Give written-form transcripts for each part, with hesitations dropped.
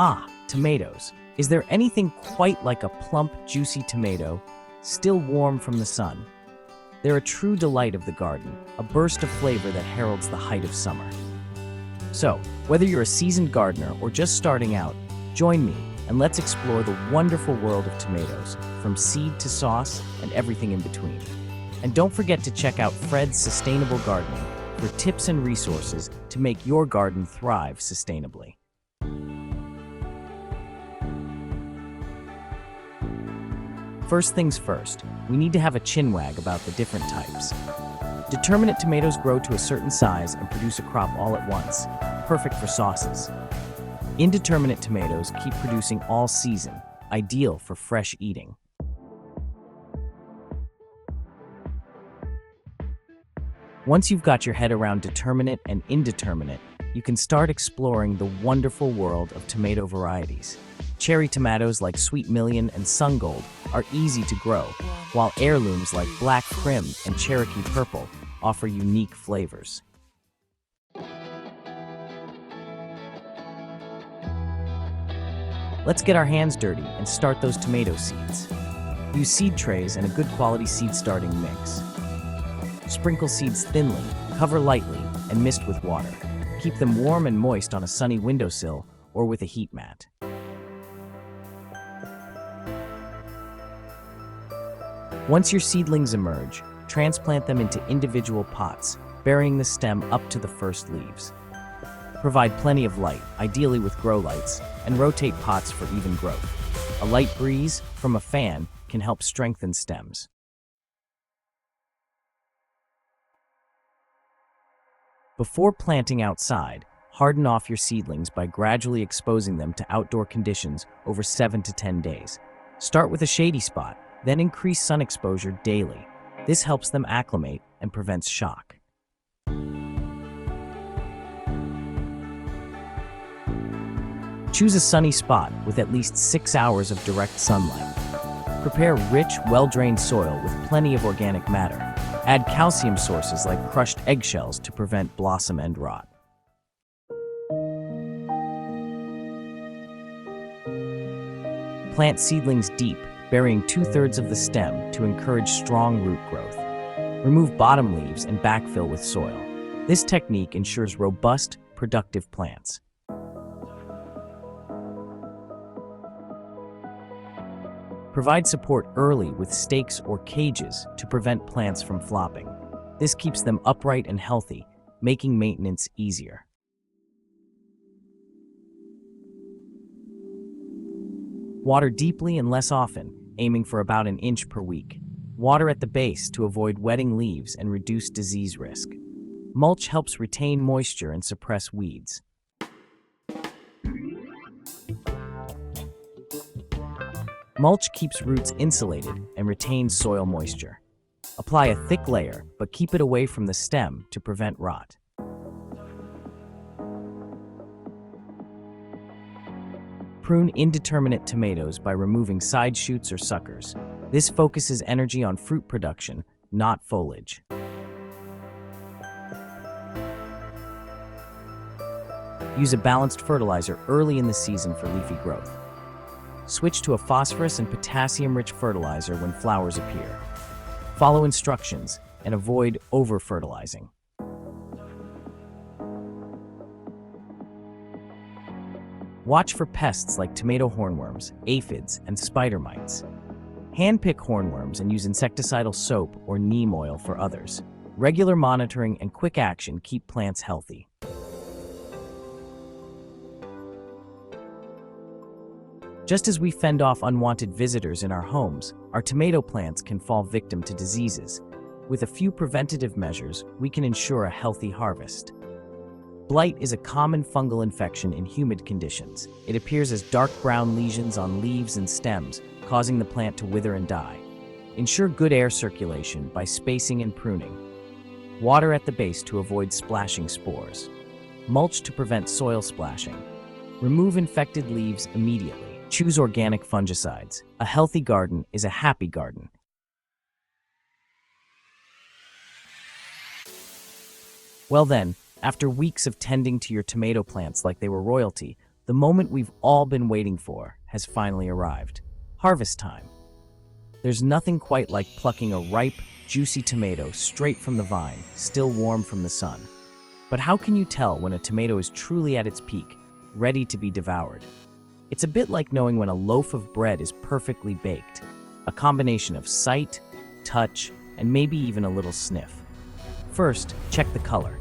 Ah, tomatoes. Is there anything quite like a plump, juicy tomato, still warm from the sun? They're a true delight of the garden, a burst of flavor that heralds the height of summer. So, whether you're a seasoned gardener or just starting out, join me and let's explore the wonderful world of tomatoes, from seed to sauce and everything in between. And don't forget to check out Fred's Sustainable Gardening for tips and resources to make your garden thrive sustainably. First things first, we need to have a chinwag about the different types. Determinate tomatoes grow to a certain size and produce a crop all at once, perfect for sauces. Indeterminate tomatoes keep producing all season, ideal for fresh eating. Once you've got your head around determinate and indeterminate, you can start exploring the wonderful world of tomato varieties. Cherry tomatoes like Sweet Million and Sungold are easy to grow, while heirlooms like Black Prim and Cherokee Purple offer unique flavors. Let's get our hands dirty and start those tomato seeds. Use seed trays and a good quality seed starting mix. Sprinkle seeds thinly, cover lightly, and mist with water. Keep them warm and moist on a sunny windowsill or with a heat mat. Once your seedlings emerge, transplant them into individual pots, burying the stem up to the first leaves. Provide plenty of light, ideally with grow lights, and rotate pots for even growth. A light breeze from a fan can help strengthen stems. Before planting outside, harden off your seedlings by gradually exposing them to outdoor conditions over 7 to 10 days. Start with a shady spot, then increase sun exposure daily. This helps them acclimate and prevents shock. Choose a sunny spot with at least 6 hours of direct sunlight. Prepare rich, well-drained soil with plenty of organic matter. Add calcium sources like crushed eggshells to prevent blossom end rot. Plant seedlings deep, burying 2/3 of the stem to encourage strong root growth. Remove bottom leaves and backfill with soil. This technique ensures robust, productive plants. Provide support early with stakes or cages to prevent plants from flopping. This keeps them upright and healthy, making maintenance easier. Water deeply and less often, aiming for about an inch per week. Water at the base to avoid wetting leaves and reduce disease risk. Mulch helps retain moisture and suppress weeds. Mulch keeps roots insulated and retains soil moisture. Apply a thick layer, but keep it away from the stem to prevent rot. Prune indeterminate tomatoes by removing side shoots or suckers. This focuses energy on fruit production, not foliage. Use a balanced fertilizer early in the season for leafy growth. Switch to a phosphorus and potassium-rich fertilizer when flowers appear. Follow instructions and avoid over-fertilizing. Watch for pests like tomato hornworms, aphids, and spider mites. Hand-pick hornworms and use insecticidal soap or neem oil for others. Regular monitoring and quick action keep plants healthy. Just as we fend off unwanted visitors in our homes, our tomato plants can fall victim to diseases. With a few preventative measures, we can ensure a healthy harvest. Blight is a common fungal infection in humid conditions. It appears as dark brown lesions on leaves and stems, causing the plant to wither and die. Ensure good air circulation by spacing and pruning. Water at the base to avoid splashing spores. Mulch to prevent soil splashing. Remove infected leaves immediately. Choose organic fungicides. A healthy garden is a happy garden. Well then, after weeks of tending to your tomato plants like they were royalty, the moment we've all been waiting for has finally arrived. Harvest time. There's nothing quite like plucking a ripe, juicy tomato straight from the vine, still warm from the sun. But how can you tell when a tomato is truly at its peak, ready to be devoured? It's a bit like knowing when a loaf of bread is perfectly baked, a combination of sight, touch, and maybe even a little sniff. First, check the color.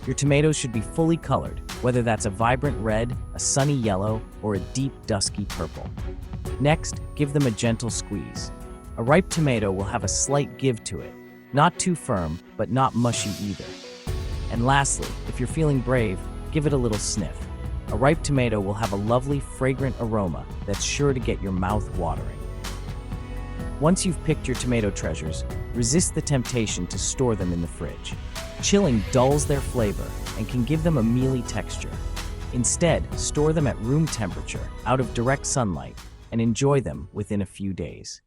Your tomatoes should be fully colored, whether that's a vibrant red, a sunny yellow, or a deep dusky purple. Next, give them a gentle squeeze. A ripe tomato will have a slight give to it, not too firm, but not mushy either. And lastly, if you're feeling brave, give it a little sniff. A ripe tomato will have a lovely, fragrant aroma that's sure to get your mouth watering. Once you've picked your tomato treasures, resist the temptation to store them in the fridge. Chilling dulls their flavor and can give them a mealy texture. Instead, store them at room temperature, out of direct sunlight, and enjoy them within a few days.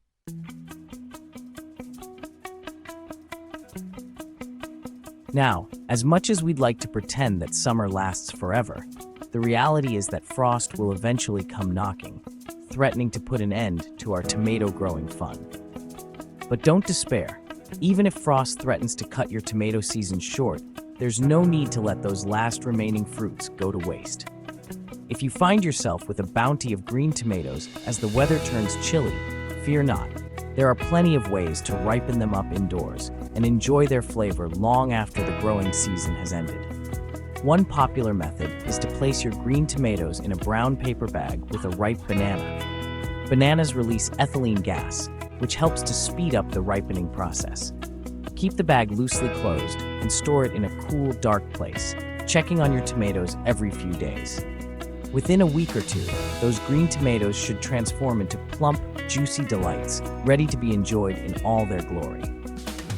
Now, as much as we'd like to pretend that summer lasts forever, the reality is that frost will eventually come knocking, threatening to put an end to our tomato growing fun. But don't despair. Even if frost threatens to cut your tomato season short, there's no need to let those last remaining fruits go to waste. If you find yourself with a bounty of green tomatoes as the weather turns chilly, fear not. There are plenty of ways to ripen them up indoors and enjoy their flavor long after the growing season has ended. One popular method is to place your green tomatoes in a brown paper bag with a ripe banana. Bananas release ethylene gas, which helps to speed up the ripening process. Keep the bag loosely closed and store it in a cool, dark place, checking on your tomatoes every few days. Within a week or two, those green tomatoes should transform into plump, juicy delights, ready to be enjoyed in all their glory.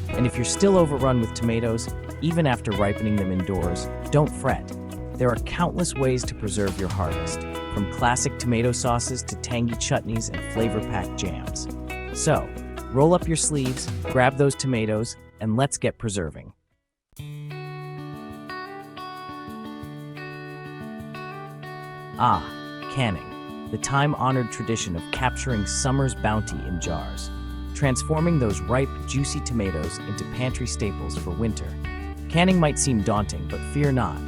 And if you're still overrun with tomatoes, even after ripening them indoors, don't fret. There are countless ways to preserve your harvest, from classic tomato sauces to tangy chutneys and flavor-packed jams. So, roll up your sleeves, grab those tomatoes, and let's get preserving. Canning, the time-honored tradition of capturing summer's bounty in jars, transforming those ripe, juicy tomatoes into pantry staples for winter. Canning might seem daunting, but fear not.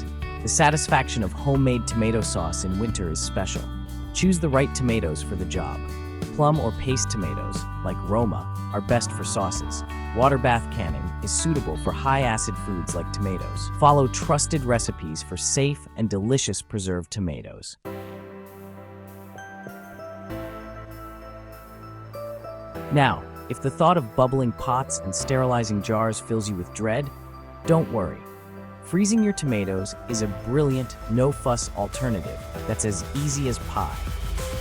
The satisfaction of homemade tomato sauce in winter is special. Choose the right tomatoes for the job. Plum or paste tomatoes, like Roma, are best for sauces. Water bath canning is suitable for high-acid foods like tomatoes. Follow trusted recipes for safe and delicious preserved tomatoes. Now, if the thought of bubbling pots and sterilizing jars fills you with dread, don't worry. Freezing your tomatoes is a brilliant, no-fuss alternative that's as easy as pie.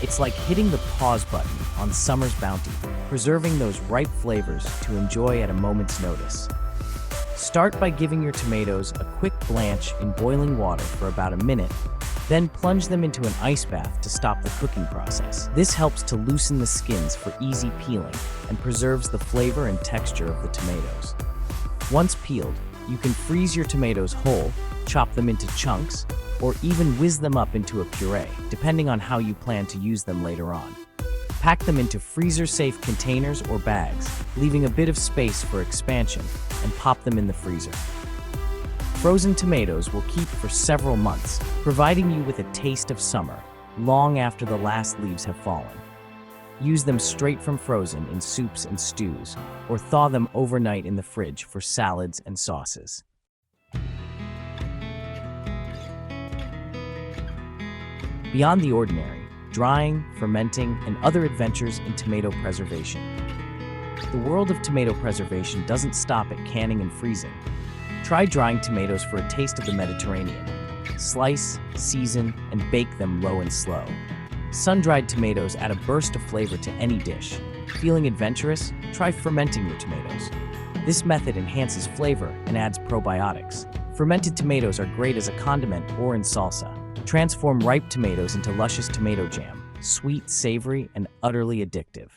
It's like hitting the pause button on summer's bounty, preserving those ripe flavors to enjoy at a moment's notice. Start by giving your tomatoes a quick blanch in boiling water for about a minute, then plunge them into an ice bath to stop the cooking process. This helps to loosen the skins for easy peeling and preserves the flavor and texture of the tomatoes. Once peeled, you can freeze your tomatoes whole, chop them into chunks, or even whiz them up into a puree, depending on how you plan to use them later on. Pack them into freezer-safe containers or bags, leaving a bit of space for expansion, and pop them in the freezer. Frozen tomatoes will keep for several months, providing you with a taste of summer, long after the last leaves have fallen. Use them straight from frozen in soups and stews, or thaw them overnight in the fridge for salads and sauces. Beyond the ordinary, drying, fermenting, and other adventures in tomato preservation. The world of tomato preservation doesn't stop at canning and freezing. Try drying tomatoes for a taste of the Mediterranean. Slice, season, and bake them low and slow. Sun-dried tomatoes add a burst of flavor to any dish. Feeling adventurous? Try fermenting your tomatoes. This method enhances flavor and adds probiotics. Fermented tomatoes are great as a condiment or in salsa. Transform ripe tomatoes into luscious tomato jam, sweet, savory, and utterly addictive.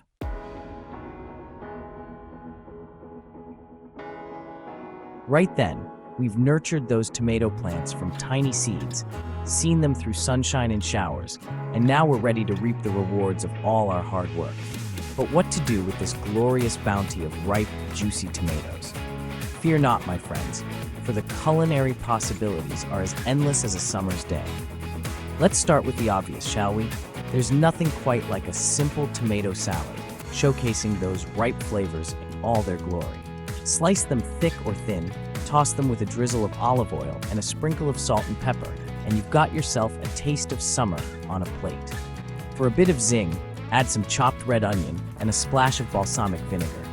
Right then, we've nurtured those tomato plants from tiny seeds, seen them through sunshine and showers, and now we're ready to reap the rewards of all our hard work. But what to do with this glorious bounty of ripe, juicy tomatoes? Fear not, my friends, for the culinary possibilities are as endless as a summer's day. Let's start with the obvious, shall we? There's nothing quite like a simple tomato salad, showcasing those ripe flavors in all their glory. Slice them thick or thin, toss them with a drizzle of olive oil and a sprinkle of salt and pepper, and you've got yourself a taste of summer on a plate. For a bit of zing, add some chopped red onion and a splash of balsamic vinegar.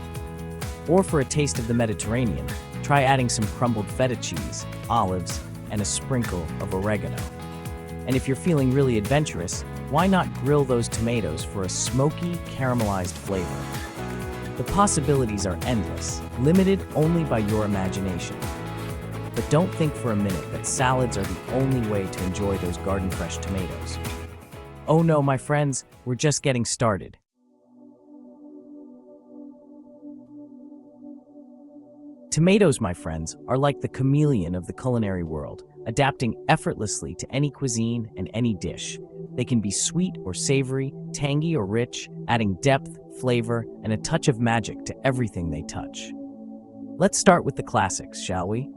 Or for a taste of the Mediterranean, try adding some crumbled feta cheese, olives, and a sprinkle of oregano. And if you're feeling really adventurous, why not grill those tomatoes for a smoky, caramelized flavor? The possibilities are endless, limited only by your imagination. But don't think for a minute that salads are the only way to enjoy those garden-fresh tomatoes. Oh no, my friends, we're just getting started. Tomatoes, my friends, are like the chameleon of the culinary world, adapting effortlessly to any cuisine and any dish. They can be sweet or savory, tangy or rich, adding depth, flavor, and a touch of magic to everything they touch. Let's start with the classics, shall we?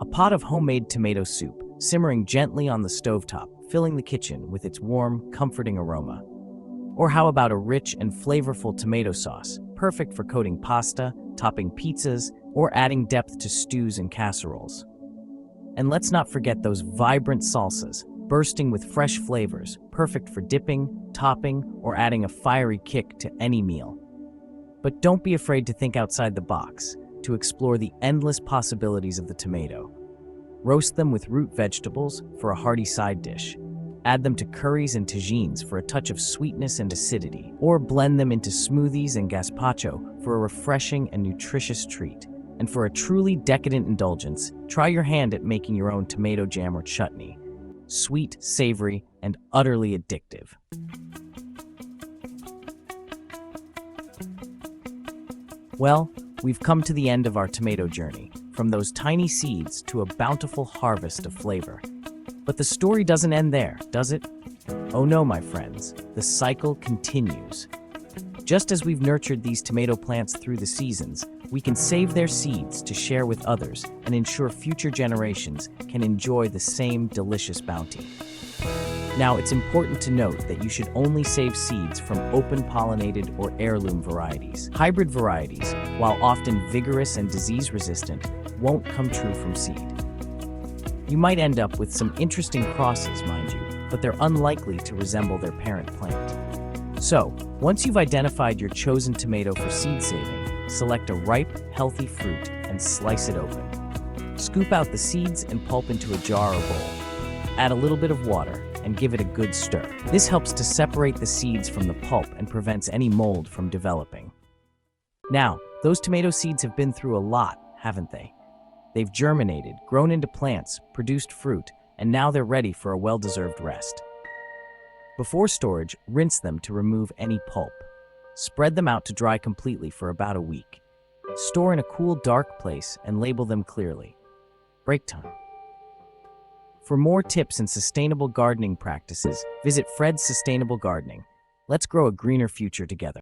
A pot of homemade tomato soup, simmering gently on the stovetop, filling the kitchen with its warm, comforting aroma. Or how about a rich and flavorful tomato sauce, perfect for coating pasta, topping pizzas, or adding depth to stews and casseroles. And let's not forget those vibrant salsas, bursting with fresh flavors, perfect for dipping, topping, or adding a fiery kick to any meal. But don't be afraid to think outside the box, to explore the endless possibilities of the tomato. Roast them with root vegetables for a hearty side dish. Add them to curries and tagines for a touch of sweetness and acidity. Or blend them into smoothies and gazpacho for a refreshing and nutritious treat. And for a truly decadent indulgence, try your hand at making your own tomato jam or chutney. Sweet, savory, and utterly addictive. Well, we've come to the end of our tomato journey, from those tiny seeds to a bountiful harvest of flavor. But the story doesn't end there, does it? Oh no, my friends, the cycle continues. Just as we've nurtured these tomato plants through the seasons, we can save their seeds to share with others and ensure future generations can enjoy the same delicious bounty. Now, it's important to note that you should only save seeds from open-pollinated or heirloom varieties. Hybrid varieties, while often vigorous and disease-resistant, won't come true from seed. You might end up with some interesting crosses, mind you, but they're unlikely to resemble their parent plant. So, once you've identified your chosen tomato for seed saving, select a ripe, healthy fruit and slice it open. Scoop out the seeds and pulp into a jar or bowl. Add a little bit of water and give it a good stir. This helps to separate the seeds from the pulp and prevents any mold from developing. Now, those tomato seeds have been through a lot, haven't they? They've germinated, grown into plants, produced fruit, and now they're ready for a well-deserved rest. Before storage, rinse them to remove any pulp. Spread them out to dry completely for about a week. Store in a cool, dark place and label them clearly. Break time. For more tips and sustainable gardening practices, visit Fred's Sustainable Gardening. Let's grow a greener future together.